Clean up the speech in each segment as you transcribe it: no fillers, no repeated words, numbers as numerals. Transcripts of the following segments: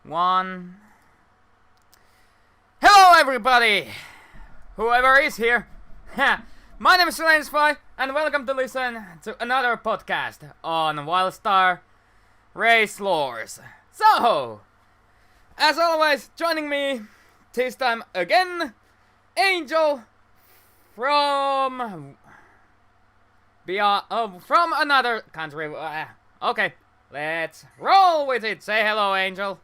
One. Hello everybody! Whoever is here. My name is SlendisFi and welcome to listen to another podcast on Wildstar Race Lores. So, as always, joining me this time again, Angel from from another country. Okay, let's roll with it. Say hello, Angel.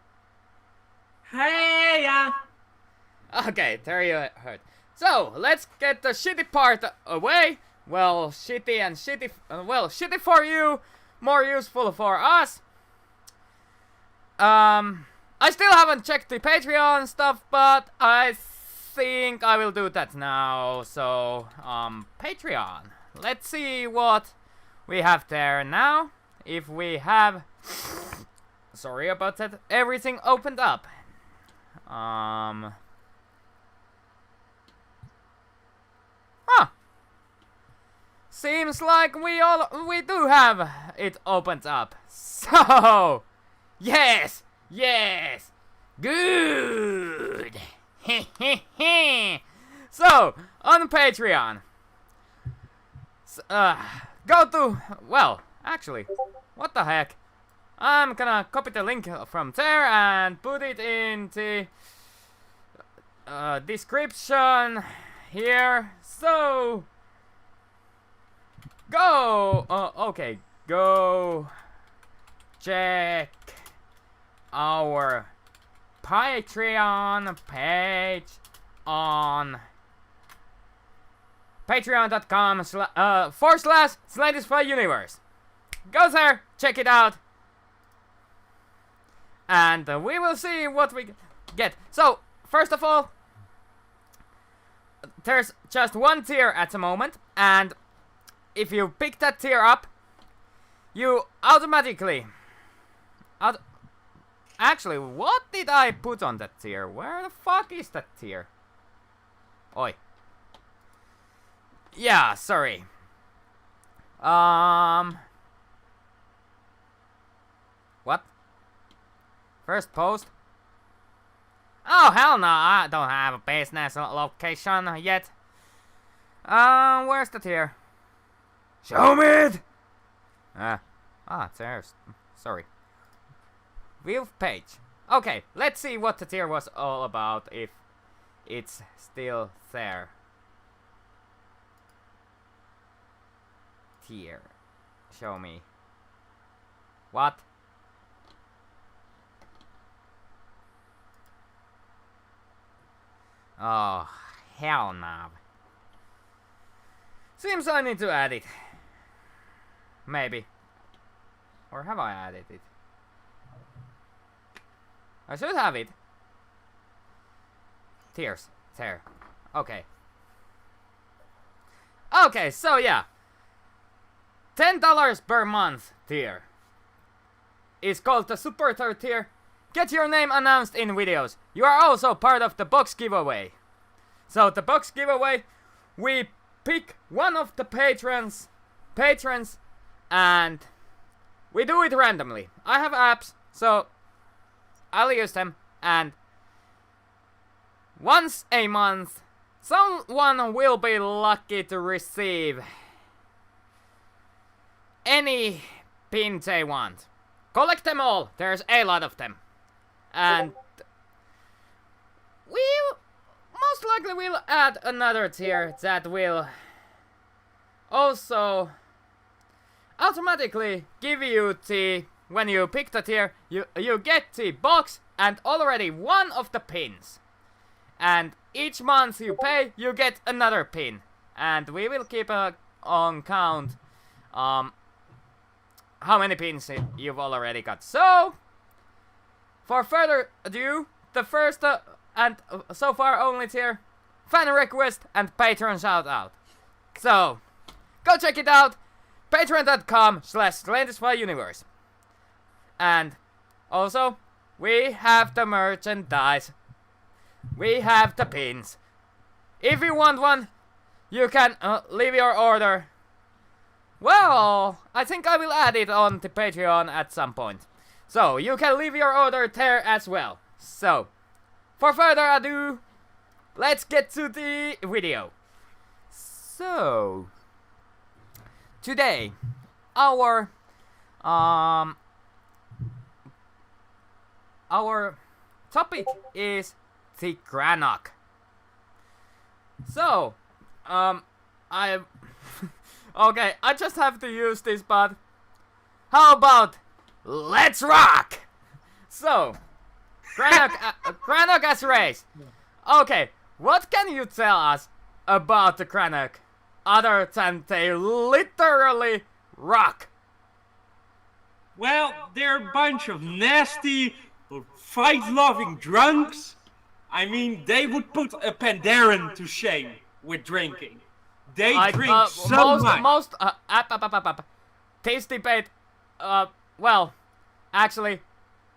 Hey, Okay, there you heard. So, let's get the shitty part away. Well, shitty and shitty. Shitty for you, more useful for us. I still haven't checked the Patreon stuff, but I think I will do that now. So, Patreon. Let's see what we have there now. If we have... Sorry about that. Everything opened up. Seems like we do have it opened up. So, yes, good. So, on Patreon, go to, actually, what the heck? I'm gonna copy the link from there and put it in the description here. So, go check our Patreon page on patreon.com/SlendisFi Universe. Go there, check it out, and we will see what we get. So, first of all, there's just one tier at the moment, and if you pick that tier up, you automatically... Actually, what did I put on that tier? Where the fuck is that tier? Oi. Yeah, sorry. What? First post? Oh, hell no, I don't have a business location yet. Where's the tier? Show me it! There's... Sorry. View page. Okay, let's see what the tier was all about, if it's still there. Tier. Show me. What? Oh, hell no. Seems I need to add it. Maybe. Or have I added it? I should have it. Tiers. There. Okay. Okay, so yeah. $10 per month tier is called the supporter tier. Get your name announced in videos. You are also part of the box giveaway. So the box giveaway, we pick one of the patrons, and we do it randomly. I have apps, so I'll use them, and once a month, someone will be lucky to receive any pin they want. Collect them all, there's a lot of them. And we most likely will add another tier that will also automatically give you the, when you pick the tier, you get the box and already one of the pins. And each month you pay, you get another pin. And we will keep on count how many pins you've already got. So, for further ado, the first and so far only tier, fan request and patron shout out. So, go check it out. Patreon.com/SlendisFi Universe. And also, we have the merchandise. We have the pins. If you want one, you can leave your order. Well, I think I will add it on the Patreon at some point. So you can leave your order there as well. So, for further ado, let's get to the video. So, today, our topic is the Granok. So, okay, I just have to use this, but how about let's rock? So, Granok as race. Okay, what can you tell us about the Granok other than they literally rock? Well, they're a bunch of nasty, fight-loving drunks. I mean, they would put a Pandaren to shame with drinking. They drink so much. This debate, well, actually,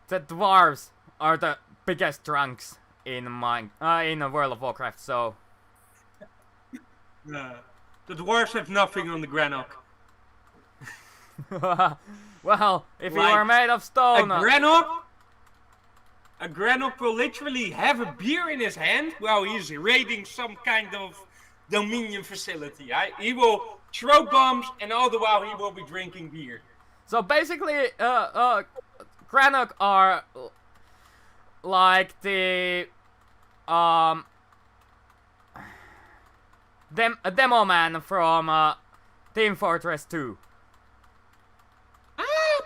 the dwarves are the biggest drunks in the World of Warcraft, so... The dwarves have nothing on the Granok. Well, if you are made of stone... A Granok will literally have a beer in his hand while he's raiding some kind of Dominion facility. He will throw bombs, and all the while he will be drinking beer. So basically, Granok are like the demo man from Team Fortress 2.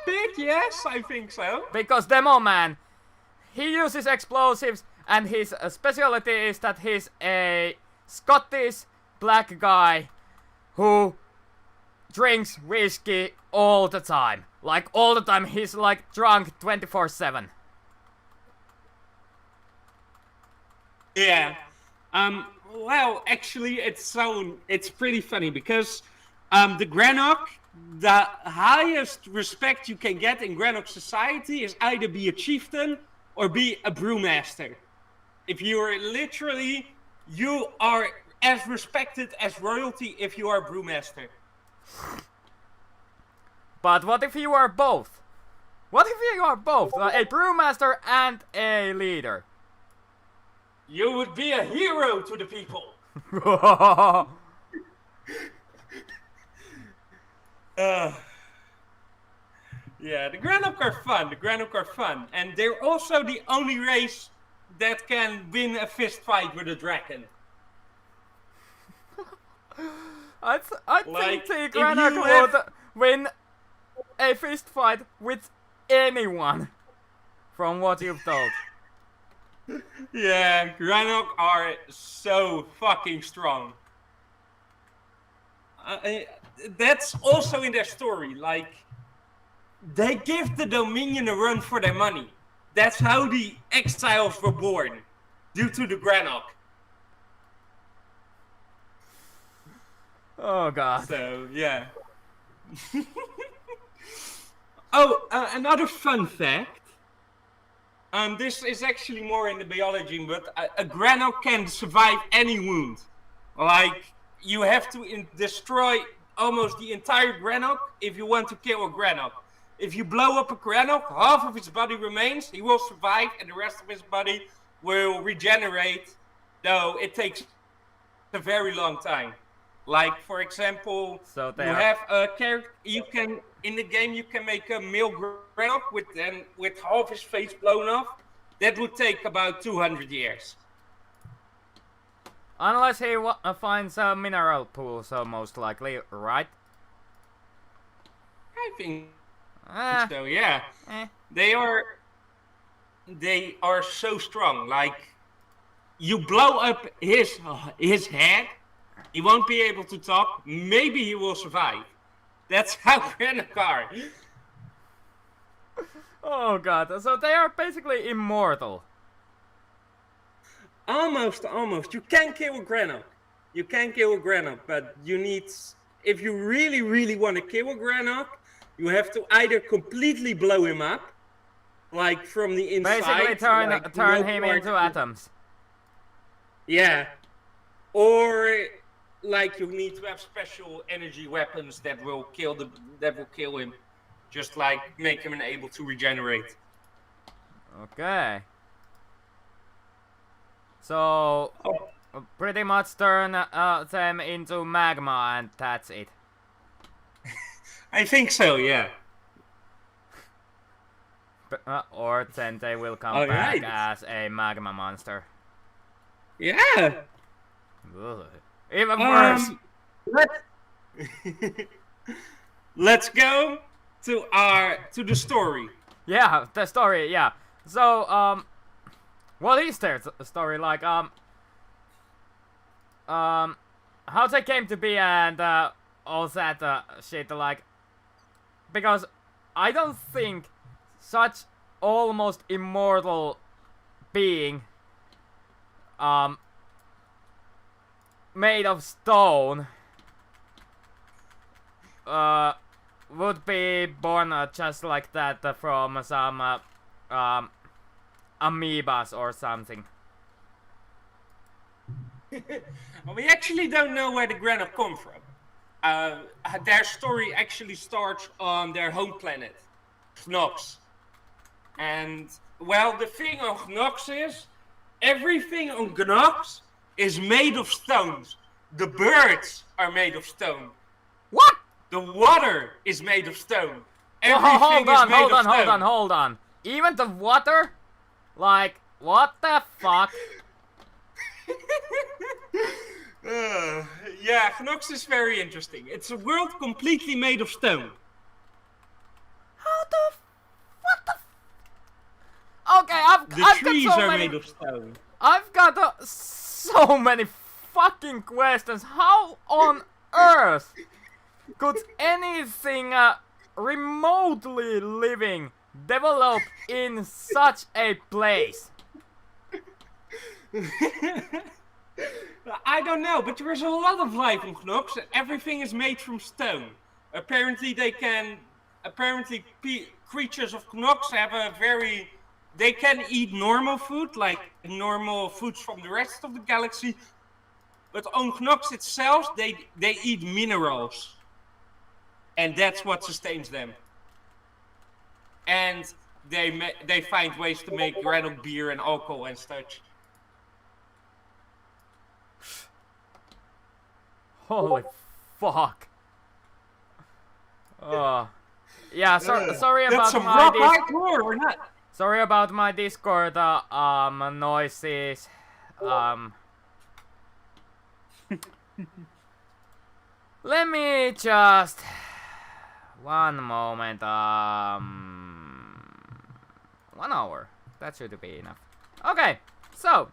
Big yes, I think so. Because Demo Man, he uses explosives, and his specialty is that he's a Scottish black guy who drinks whiskey all the time. Like, all the time, he's like drunk 24/7. Yeah. Well, actually, it's pretty funny because the Granok, the highest respect you can get in Granok society is either be a chieftain or be a brewmaster. If you are literally, you are as respected as royalty if you are a brewmaster. But what if you are both? What if you are both? A brewmaster and a leader? You would be a hero to the people. Yeah, the Granok are fun. And they're also the only race that can win a fist fight with a dragon. I think the Granok would win a fist fight with anyone, from what you've told. Yeah, Granok are so fucking strong. That's also in their story, like, they give the Dominion a run for their money. That's how the exiles were born, due to the Granok. Oh god. So, yeah. Another fun fact. This is actually more in the biology, but a Granok can survive any wound. Like, you have to destroy almost the entire Granok if you want to kill a Granok. If you blow up a Granok, half of his body remains, he will survive, and the rest of his body will regenerate, though it takes a very long time. Like, for example, have a character, in the game you can make a male Granok with half his face blown off. That would take about 200 years. Unless he finds a mineral pool, so most likely, right? I think so, yeah. They are so strong. Like, you blow up his head, he won't be able to talk. Maybe he will survive. That's how Granok are. Oh god, so they are basically immortal. Almost. You can kill a Granok. But you need, if you really, really want to kill a Granok, you have to either completely blow him up, like from the inside. Basically turn him into atoms. Yeah. Or, like, you need to have special energy weapons that will kill him. just like make him unable to regenerate. Okay. So Oh, pretty much turn them into magma and that's it. I think so, yeah. Or then they will come All back right. as a magma monster. Yeah. Ugh. Even worse. Let's go to the story. Yeah, the story. Yeah. So what is their story like? How they came to be and all that shit. Like, because I don't think such almost immortal being made of stone would be born just like that from some amoebas or something. Well, we actually don't know where the Granite come from. Their story actually starts on their home planet, Knox. And, well, the thing on Knox is, everything on Knox is made of stones. The birds are made of stone. What? The water is made of stone. Whoa, Everything hold on, is made hold of on, stone. hold on, hold on. Even the water? Like, what the fuck? Yeah, Knox is very interesting. It's a world completely made of stone. How the what the okay, I've The got trees so are many, made of stone. I've got so many fucking questions. How on earth could anything remotely living develop in such a place? I don't know, but there is a lot of life on Knox. Everything is made from stone. Apparently, creatures of Knox have a very. They can eat normal food, like normal foods from the rest of the galaxy. But on Knox itself, they eat minerals. And that's what sustains them. And they find ways to make random beer and alcohol and such. Holy fuck. Yeah, sorry That's about some my rock hardcore or not? sorry about my Discord noises. Let me just one moment. 1 hour. That should be enough. Okay. So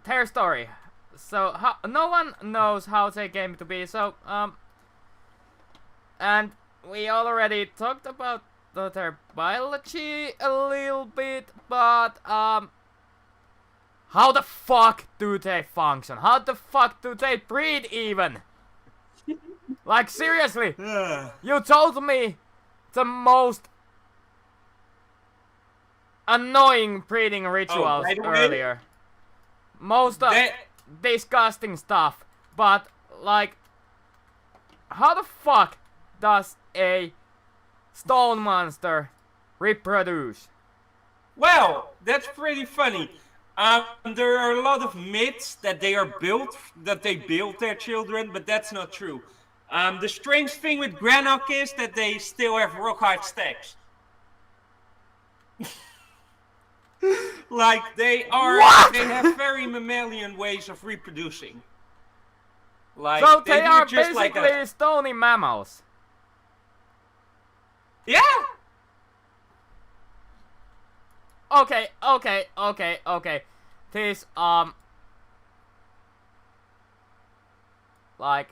their story. So no one knows how they came to be. So and we already talked about their biology a little bit, but how the fuck do they function? How the fuck do they breed even? Like, seriously, you told me the most annoying breeding rituals by the way, earlier. Most disgusting stuff, but like, how the fuck does a stone monster reproduce? Well, that's pretty funny. There are a lot of myths that they build their children, but that's not true. The strange thing with Granok is that they still have rock hard stacks. Like they have very mammalian ways of reproducing. Like So they do are it just like basically us. stony mammals. Yeah. Okay. This like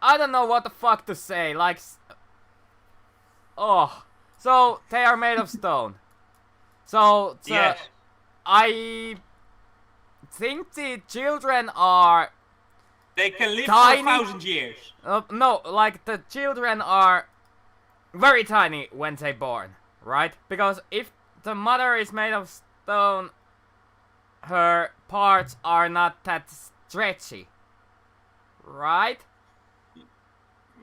I don't know what the fuck to say. Like, oh, so they are made of stone. So Yes. I think the children are They can live tiny. for 1,000 years. No, like the children are very tiny when they born, right? Because if the mother is made of stone, her parts are not that stretchy. right?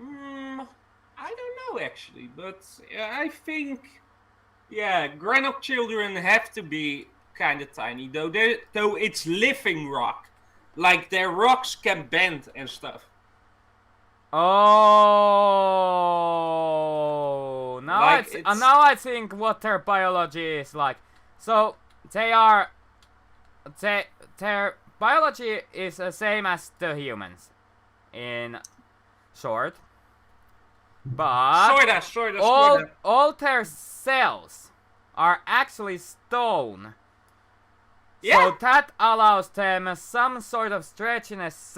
I don't know actually, but I think, yeah, Granok children have to be kind of tiny, though. Though it's living rock, like their rocks can bend and stuff. Oh, now Like now I think what their biology is like. So their biology is the same as the humans, in short. But sorta. all their cells are actually stone. Yeah. So that allows them some sort of stretchiness.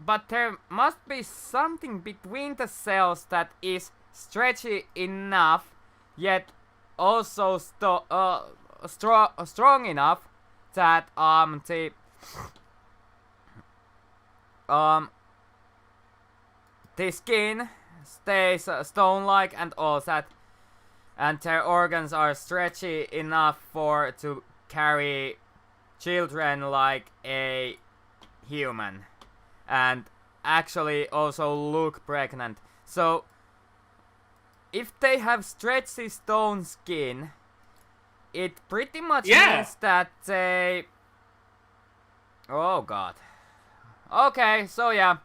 But there must be something between the cells that is stretchy enough, yet also strong enough that the skin stays stone-like and all that, and their organs are stretchy enough to carry children like a human, and actually also look pregnant. So if they have stretchy stone skin, it pretty much means that they... Oh god. Okay, so yeah.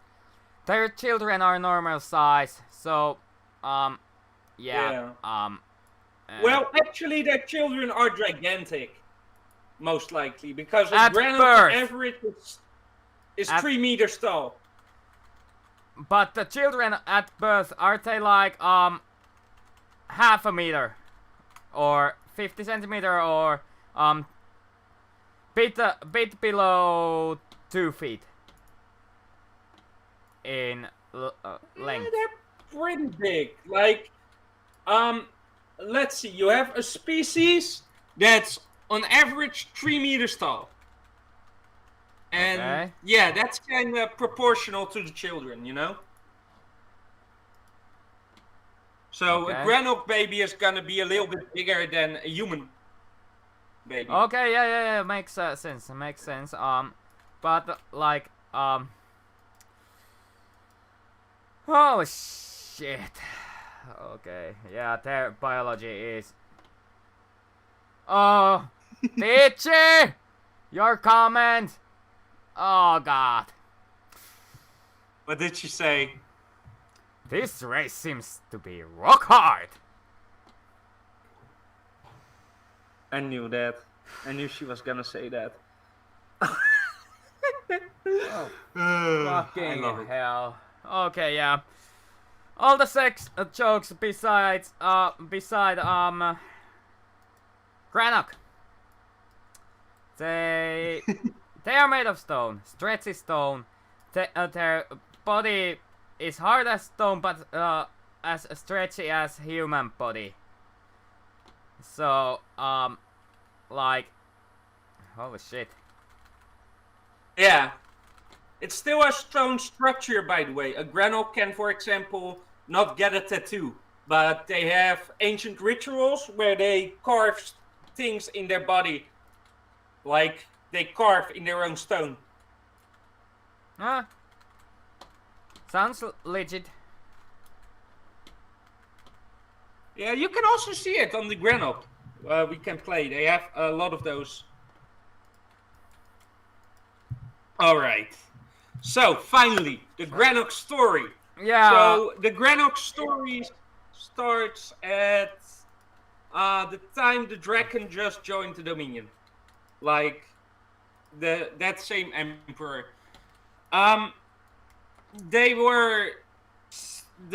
Their children are normal size, so, yeah. Well, actually, their children are gigantic, most likely, because a At Granok birth. average is 3 meters tall. But the children at birth, are they like, half a meter? Or 50 centimeter, or, bit below 2 feet? In length. Yeah, they're pretty big. Like, let's see. You have a species that's on average 3 meters tall, and Okay. yeah, that's kind of proportional to the children, you know. So Okay. a Granok baby is gonna be a little bit bigger than a human baby. Okay, yeah, makes sense. Makes sense. But like, oh shit. Okay, yeah, their biology is. Oh, Peachy, your comment. Oh god, What did she say? this race seems to be rock hard. I knew that. I knew she was gonna say that. Oh, I fucking love it. hell. Okay, yeah. All the sex jokes beside Granok. They are made of stone, stretchy stone. Their body is hard as stone, but as stretchy as human body. So like, holy shit. Yeah. It's still a stone structure, by the way. A Granok can, for example, not get a tattoo, but they have ancient rituals where they carve things in their body, like they carve in their own stone. Sounds legit. Yeah, you can also see it on the Granok. We can play. They have a lot of those. All right. So finally, the Granok story. Yeah. So the Granok story starts at the time the dragon just joined the Dominion, like that same emperor. The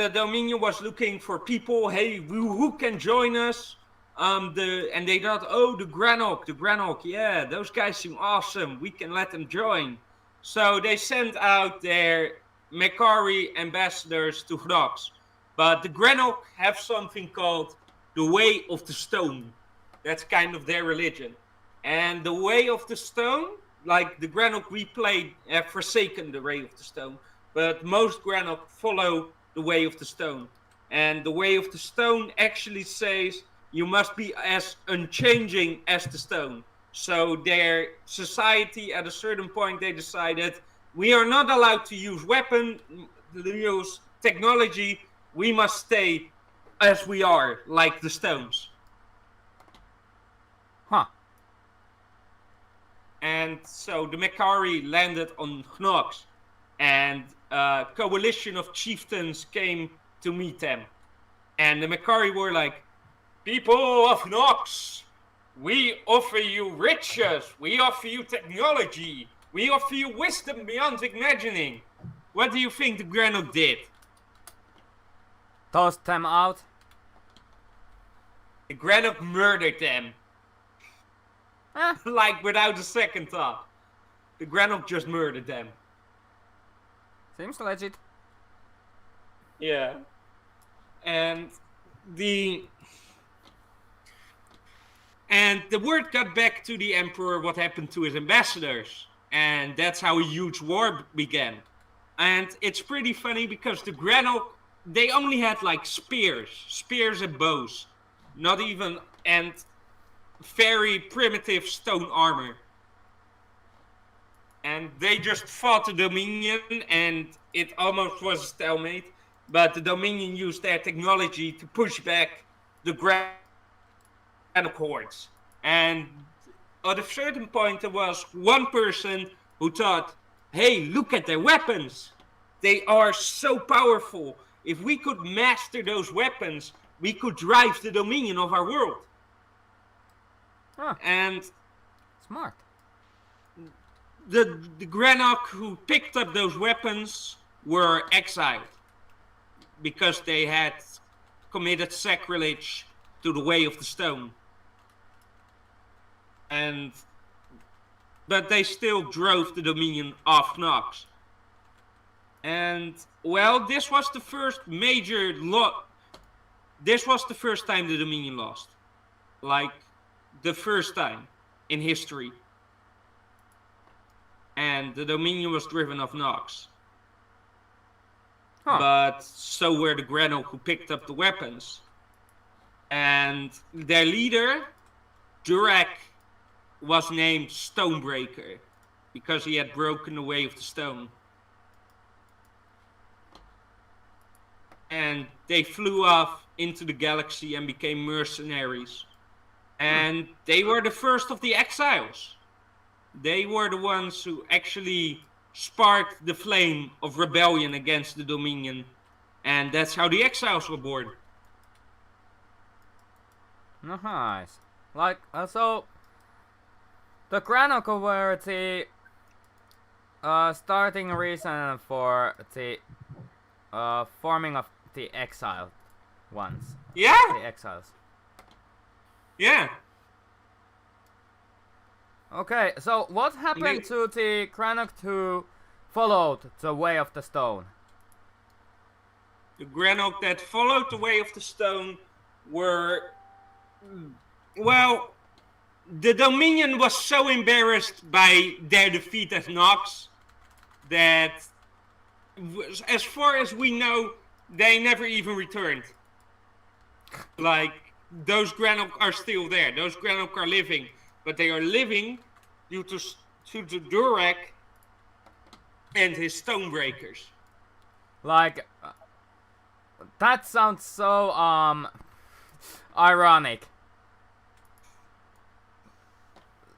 Dominion was looking for people. Hey, who can join us? And they thought, oh, the Granok, yeah, those guys seem awesome. We can let them join. So they sent out their Mekari ambassadors to Hrox. But the Granok have something called the Way of the Stone. That's kind of their religion. And the Way of the Stone, like the Granok we played, have forsaken the Way of the Stone. But most Granok follow the Way of the Stone. And the Way of the Stone actually says you must be as unchanging as the stone. So their society, at a certain point, they decided We are not allowed to use use technology. We must stay as we are, like the stones. Huh. And so the Makari landed on Knox, and a coalition of chieftains came to meet them. And the Makari were like, people of Knox, we offer you riches, we offer you technology, we offer you wisdom beyond imagining. What do you think the Granok did? Tossed them out. The Granok murdered them. Like without a second thought. The Granok just murdered them. Seems legit. Yeah. And the word got back to the emperor what happened to his ambassadors. And that's how a huge war began. And it's pretty funny because the Granok, they only had like spears and bows. Not even, and very primitive stone armor. And they just fought the Dominion, and it almost was a stalemate. But the Dominion used their technology to push back the Granok hordes. And at a certain point, there was one person who thought, hey, look at their weapons. They are so powerful. If we could master those weapons, we could drive the Dominion of our world. Huh. And Smart. the Granok who picked up those weapons were exiled because they had committed sacrilege to the way of the stone. But they still drove the Dominion off Knox. And well, this was the first major this was the first time the Dominion lost. Like, the first time in history. And the Dominion was driven off Knox. Huh. But so were the Granok who picked up the weapons. And their leader, Durak, was named Stonebreaker. Because he had broken the way of the stone. And they flew off into the galaxy and became mercenaries. And they were the first of the exiles. They were the ones who actually sparked the flame of rebellion against the Dominion. And that's how the exiles were born. Nice. Like, so the Granok were the starting reason for the forming of the exiled ones. Yeah. The exiles. Yeah. Okay, so what happened to the Granok who followed the way of the stone? The Granok that followed the way of the stone were, well, the Dominion was so embarrassed by their defeat at Nox that, as far as we know, they never even returned. Like, those Granok are still there. Those Granok are living. But they are living due to the Durak and his Stonebreakers. Like, that sounds so, ironic.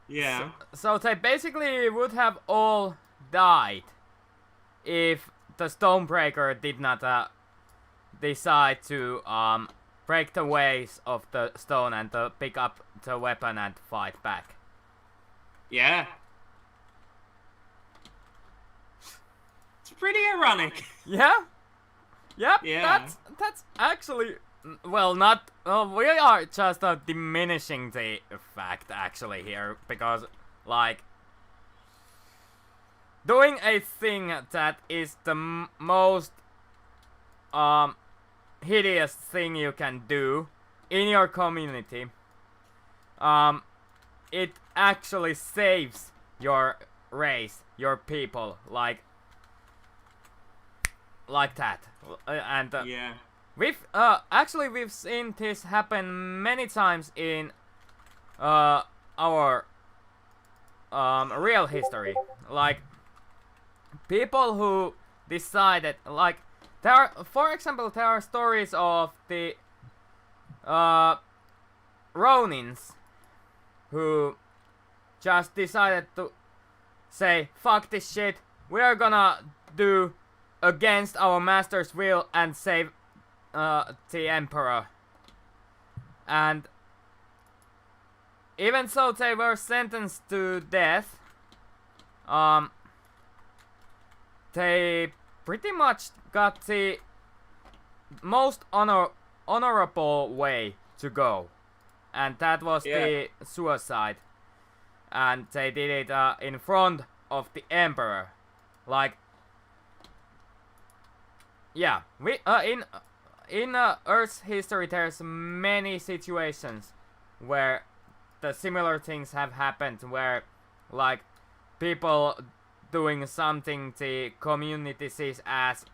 Yeah. So they basically would have all died if the Stonebreaker did not decide to break the ways of the stone and to pick up the weapon and fight back. Yeah. It's pretty ironic. Yeah? Yep, Yeah. that's actually, well, not, we are just diminishing the fact actually here, because, like, doing a thing that is the most, hideous thing you can do in your community, it actually saves your race, your people, like that. And Yeah. we've actually we've seen this happen many times in our real history. Like, people who decided, like, for example, there are stories of the Ronins who just decided to say, fuck this shit, we are gonna do against our master's will and save the emperor. And even so they were sentenced to death, they pretty much got the most honorable way to go, and that was the suicide. And they did it in front of the emperor. Like, yeah, we in Earth's history there's many situations where the similar things have happened, where like people doing something the community sees as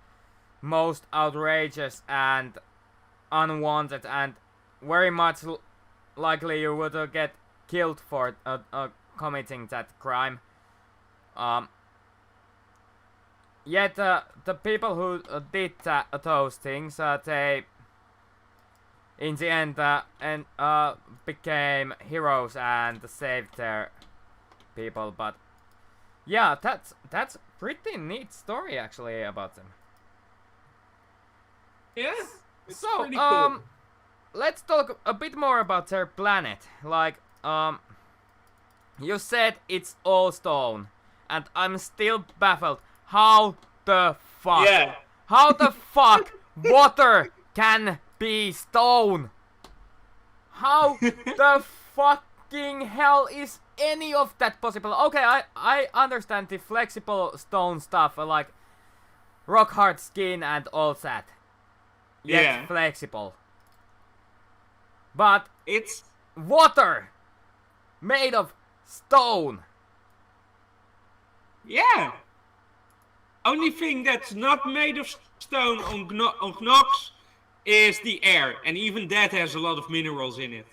most outrageous and unwanted, and very much likely you would get killed for committing that crime. Yet the people who did those things, they in the end became heroes and saved their people. But yeah, that's pretty neat story actually about them. Yeah. It's so pretty cool. let's talk a bit more about their planet. Like you said it's all stone, and I'm still baffled. How the fuck? Yeah. How the fuck water can be stone? How the fucking hell is any of that possible? Okay, I understand the flexible stone stuff, like rock hard skin and all that. Yet Yeah. flexible. But It's water made of stone. yeah. Only thing that's not made of stone on Gnox is the air, and even that has a lot of minerals in it.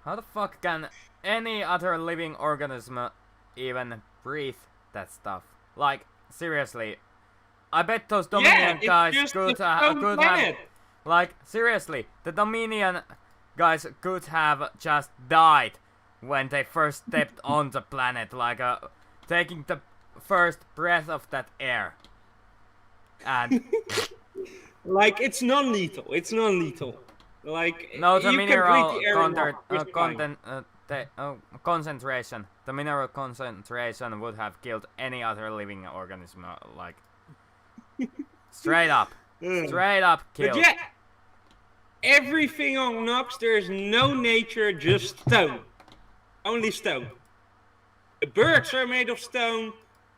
How the fuck can any other living organism even breathe that stuff? Like, seriously. I bet those Dominion it's guys just could its own have... planet. Like, seriously, the Dominion guys could have just died when they first stepped on the planet, like, taking the first breath of that air. And... Like, it's non-lethal. It's non-lethal. Like, no, the you mineral can breathe the air concentration. The mineral concentration would have killed any other living organism, like... Straight up. Straight up killed. But yeah, everything on Nox, there is no nature, just stone. Only stone. The birds are made of stone.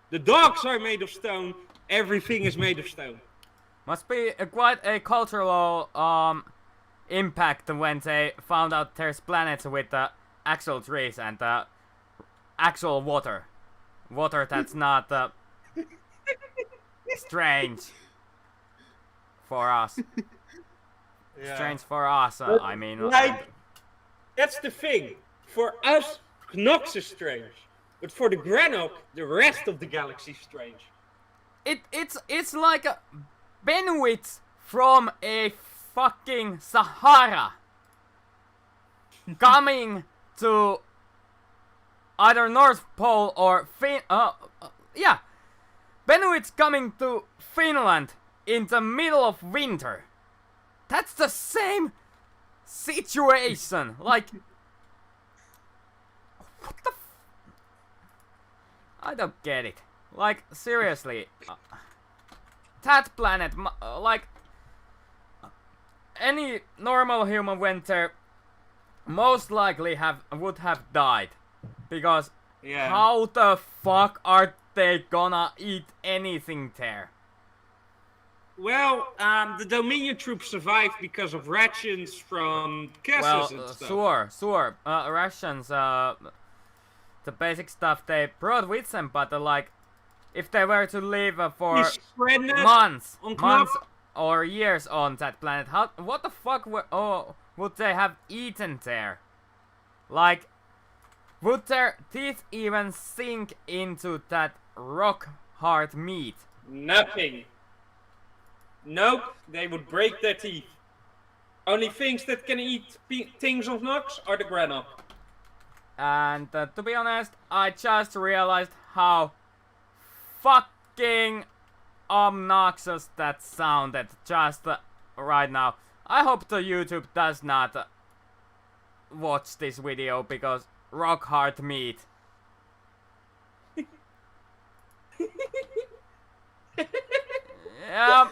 The dogs are made of stone. Everything is made of stone. Must be quite a cultural impact when they found out there's planets with actual trees and actual water. Water that's not strange for us. Yeah. Strange for us, I mean. Like, that's the thing. For us, Nox is strange. But for the Granok, the rest of the galaxy is strange. It's like a Benuits from a fucking Sahara coming to either North Pole or yeah, Benuits coming to Finland in the middle of winter. That's the same situation. Like, what the? I don't get it. Like, seriously, that planet, like, any normal human went there, most likely would have died, because Yeah. how the fuck are they gonna eat anything there? Well, the Dominion troops survived because of rations from castles and stuff. Sure. Rations, the basic stuff they brought with them, but like, if they were to live for months or years on that planet, what the fuck would they have eaten there? Like, Would their teeth even sink into that rock hard meat? Nothing. Nope, they would break their teeth. Only things that can eat things of Nox are the Granok. And to be honest, I just realized how fucking obnoxious that sounded just right now. I hope the YouTube does not watch this video because rock hard meat. Yeah,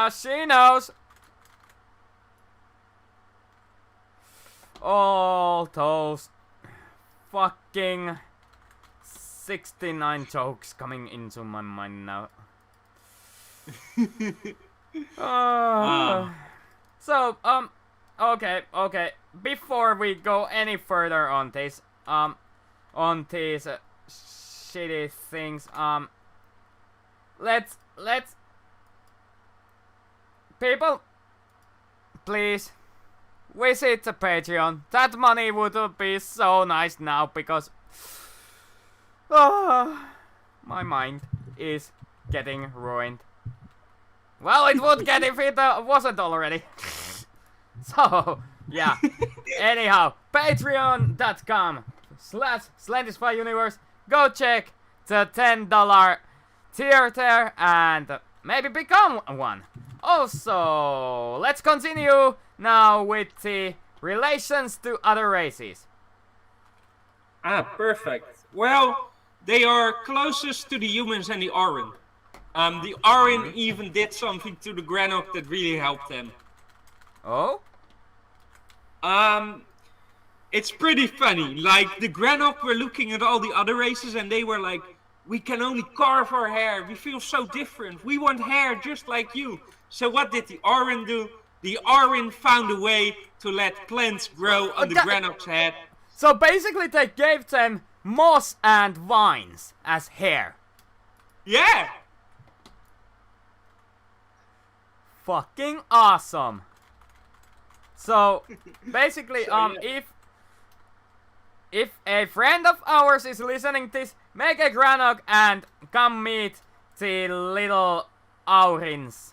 she knows. All those fucking 69 jokes coming into my mind now. So, okay. Before we go any further on this, on these shitty things, let's people, please visit the Patreon. That money would be so nice now because my mind is getting ruined. Well, it would get if it wasn't already. So, yeah. Anyhow, patreon.com/SlendisFi Universe. Go check the $10 tier there and maybe become one. Also, let's continue now with the relations to other races. Perfect. Well, they are closest to the humans and the Auran. The Auran even did something to the Granok that really helped them. Oh? It's pretty funny. Like, the Granok were looking at all the other races and they were like, we can only carve our hair. We feel so different. We want hair just like you. So what did the Auran do? The Auran found a way to let plants grow on the Granok's head. So basically they gave them moss and vines as hair. Yeah! Fucking awesome. So basically, if a friend of ours is listening this, make a Granok and come meet the little Aurins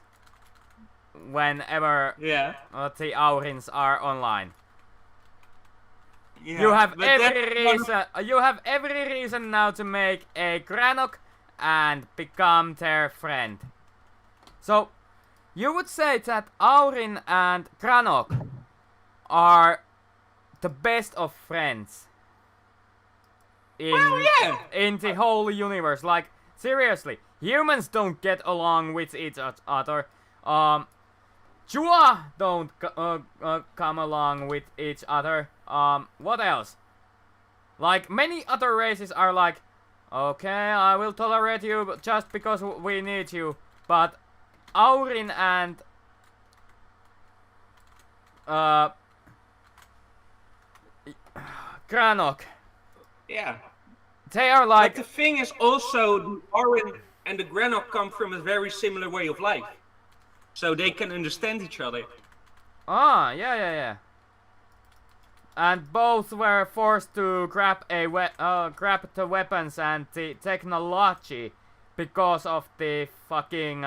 whenever the Aurins are online. Yeah, you have every reason now to make a Granok and become their friend. So you would say that Aurin and Granok are the best of friends in the whole universe. Like, seriously, humans don't get along with each other. Chua don't come along with each other. What else? Like, many other races are like, okay, I will tolerate you just because we need you. But Aurin and Granok. Yeah. They are like... But the thing is also, the Auran and the Granok come from a very similar way of life. So they can understand each other. Ah, yeah. And both were forced to grab the weapons and the technology because of the fucking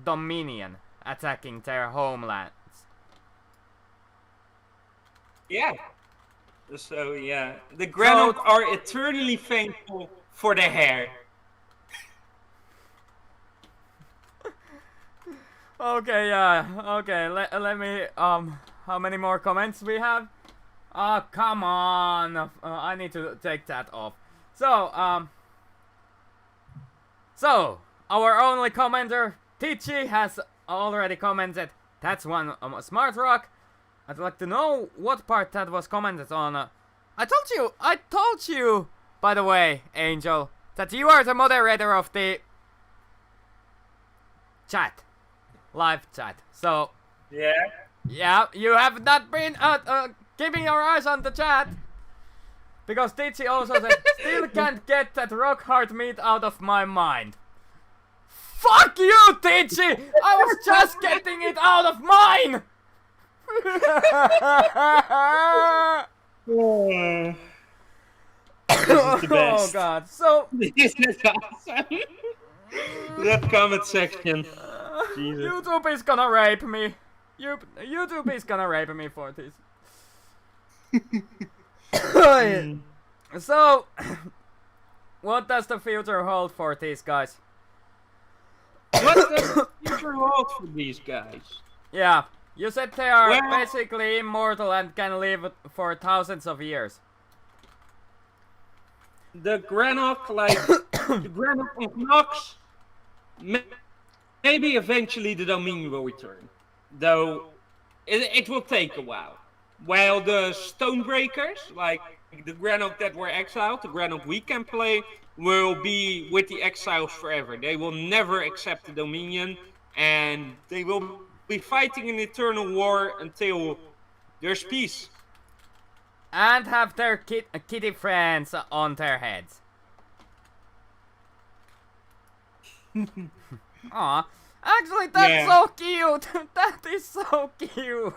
Dominion attacking their homelands. Yeah. So yeah, the Granok are eternally thankful for their hair. Okay, yeah. Okay, let me how many more comments we have? Oh, come on. I need to take that off. So, our only commenter, Tichi, has already commented. That's one smart rock. I'd like to know what part that was commented on. I told you, by the way, Angel, that you are the moderator of the chat. Live chat. So, yeah, you have not been keeping your eyes on the chat. Because Tichi also said, still can't get that rock hard meat out of my mind. Fuck you, Tichi! I was just getting it out of mine! This is the best. Oh god, so This is awesome. That comment section. Jesus. YouTube is gonna rape me. YouTube is gonna rape me for this. So, what does the future hold for these guys? What does the future hold for these guys? Yeah, you said they are Well- basically immortal and can live for thousands of years. The Granok, the Granok of Nox, maybe eventually the Dominion will return. Though, it will take a while. While the Stonebreakers, like the Granok that were exiled, the Granok we can play, will be with the exiles forever. They will never accept the Dominion, and they will be fighting an eternal war until there's peace. And have their kitty friends on their heads. Aw, actually that's so cute! That is so cute!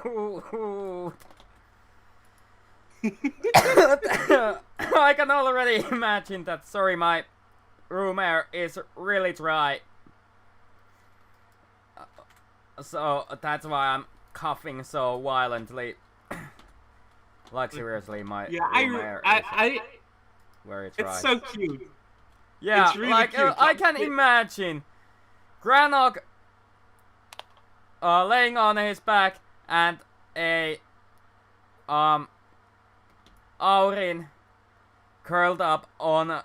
I can already imagine that. Sorry, my room air is really dry. So that's why I'm coughing so violently. Like seriously, my room air is very dry. It's so cute. Yeah, it's really like cute. I can imagine Granok laying on his back and a Aurin curled up on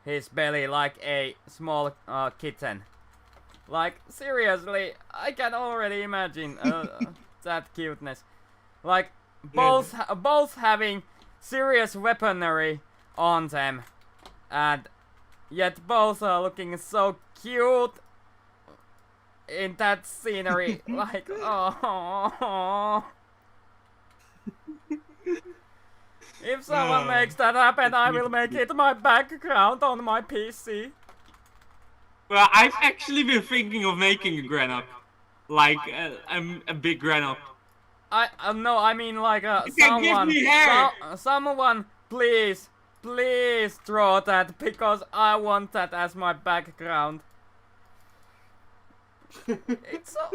his belly like a small kitten. Like seriously, I can already imagine that cuteness. Like both having serious weaponry on them, and yet both are looking so cute in that scenery. Like, oh. If someone makes that happen, I will make it my background on my PC. Well, I've actually been thinking of making a Granok. Like, a big Granok. No, I mean like can give me hair. Someone, please draw that because I want that as my background. It's so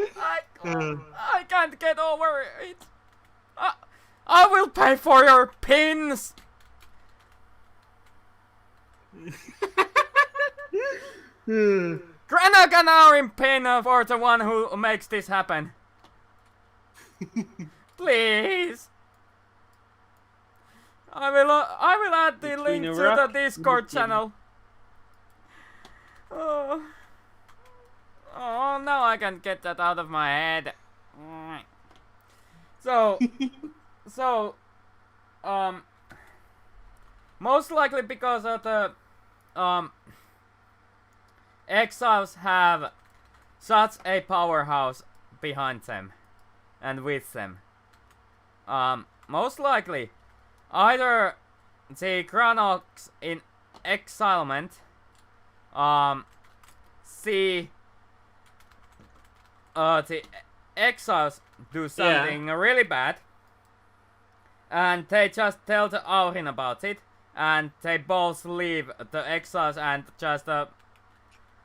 I can't get over it. I will pay for your pins. Granok and Aurin pin for the one who makes this happen. Please. I will add the link to the Discord channel. Oh, now I can get that out of my head. So, most likely because of the exiles have such a powerhouse behind them and with them. Most likely, either the Granoks in exilement see the exiles do something really bad, and they just tell the Aurin about it, and they both leave the exiles and just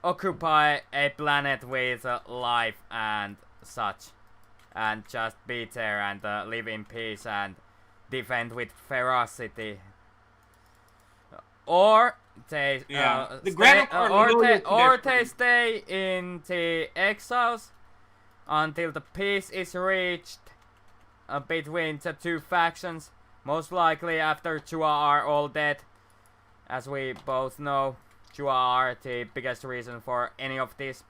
occupy a planet with life and such, and just be there and live in peace and defend with ferocity. Or they they stay in the exiles until the peace is reached between the two factions. Most likely after Chua are all dead, as we both know. Chua are the biggest reason for any of this,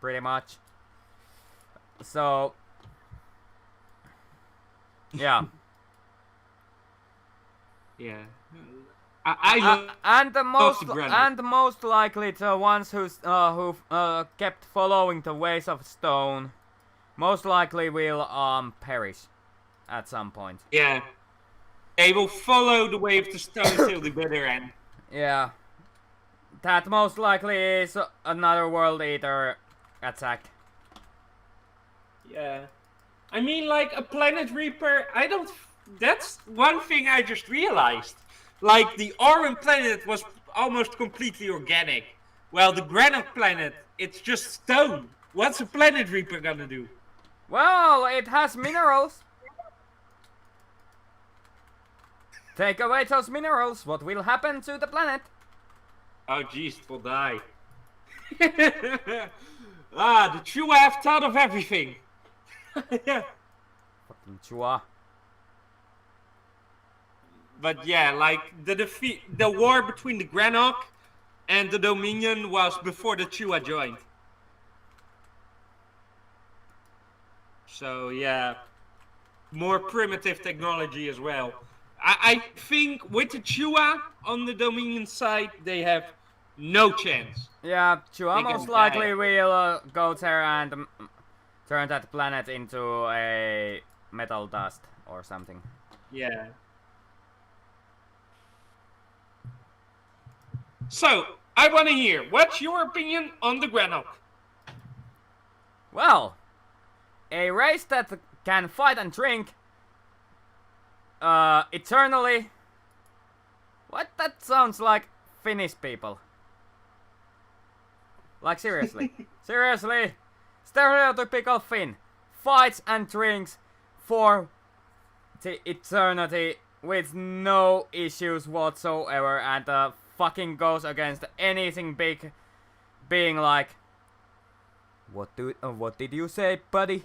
pretty much. So yeah. Yeah. And the most likely the ones who kept following the ways of stone, most likely will perish at some point. Yeah. They will follow the way of the stone till the bitter end. Yeah. That most likely is another World Eater attack. Yeah. I mean, like, a Planet Reaper, I don't that's one thing I just realized. Like, the Auran planet was almost completely organic. Well, the Granite planet, it's just stone. What's a Planet Reaper gonna do? Well, it has minerals. Take away those minerals, what will happen to the planet? Oh jeez, it will die. The true have thought of everything. Fucking chua. But yeah, like the war between the Granok and the Dominion was before the Chua joined. So yeah, more primitive technology as well. I think with the Chua on the Dominion side, they have no chance. Yeah, Chua They most can likely die. will go there and turn that planet into a metal dust or something. Yeah. So, I want to hear, what's your opinion on the Granok? Well, a race that can fight and drink eternally. What? That sounds like Finnish people. Like seriously. Seriously. Stereotypical Finn. Fights and drinks for the eternity with no issues whatsoever and fucking goes against anything big being like, what did you say, buddy?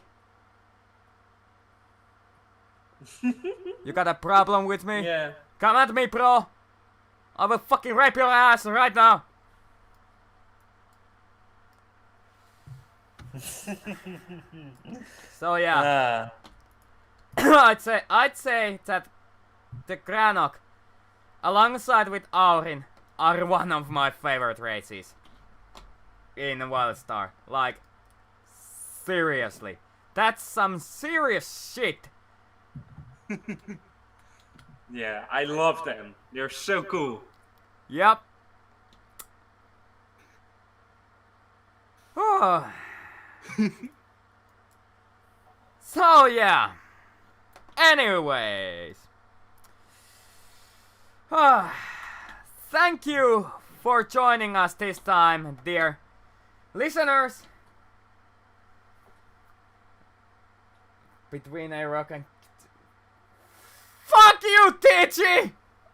You got a problem with me? Yeah. Come at me, bro! I will fucking rape your ass right now! So yeah, I'd say that the Granok, alongside with Aurin, are one of my favorite races in Wildstar. Like, seriously, that's some serious shit. Yeah, I love them. They're so cool. Yep. Oh. So yeah. Anyways. Thank you for joining us this time, dear listeners. Between a rock and... Fuck you, Teachy!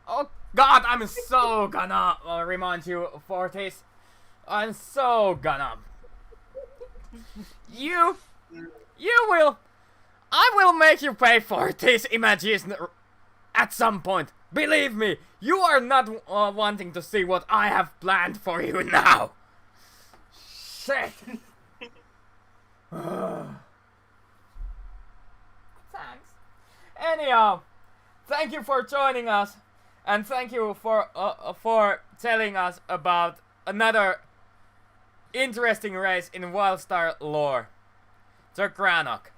Oh god, I'm so gonna remind you for this. I'm so gonna... You will... I will make you pay for these images at some point. Believe me, you are not wanting to see what I have planned for you now. Shit. Thanks. Anyhow, thank you for joining us, and thank you for telling us about another interesting race in Wildstar lore, the Granok.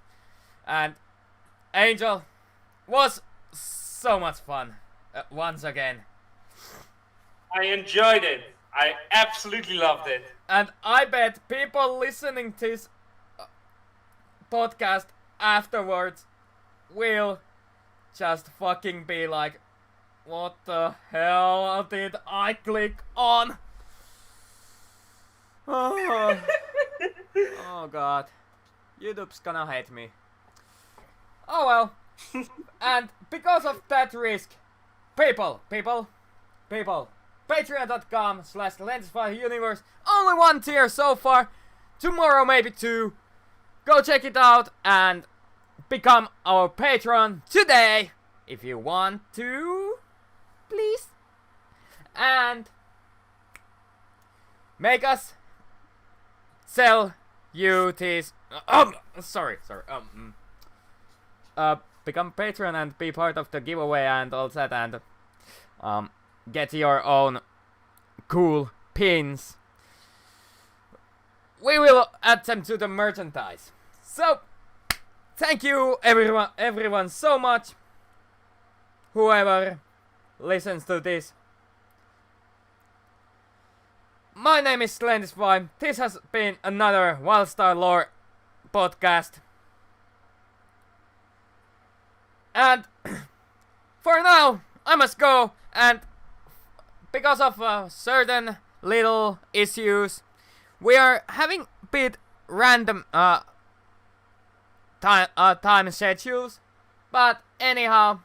And Angel was so much fun once again. I enjoyed it. I absolutely loved it. And I bet people listening to this podcast afterwards will just fucking be like, what the hell did I click on? Oh, oh god. YouTube's gonna hate me. Oh well. And because of that risk, people, patreon.com/SlendisFi universe, only one tier so far, tomorrow maybe two. Go check it out and become our patron today if you want to, please. And make us sell you this. Become patron and be part of the giveaway and all that, and get your own cool pins. We will add them to the merchandise. So, thank you everyone so much. Whoever listens to this. My name is SlendisFi. This has been another Wildstar Lore podcast. And for now, I must go, and because of certain little issues, we are having a bit random time schedules. But anyhow,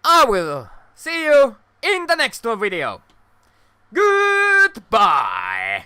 I will see you in the next video. Goodbye!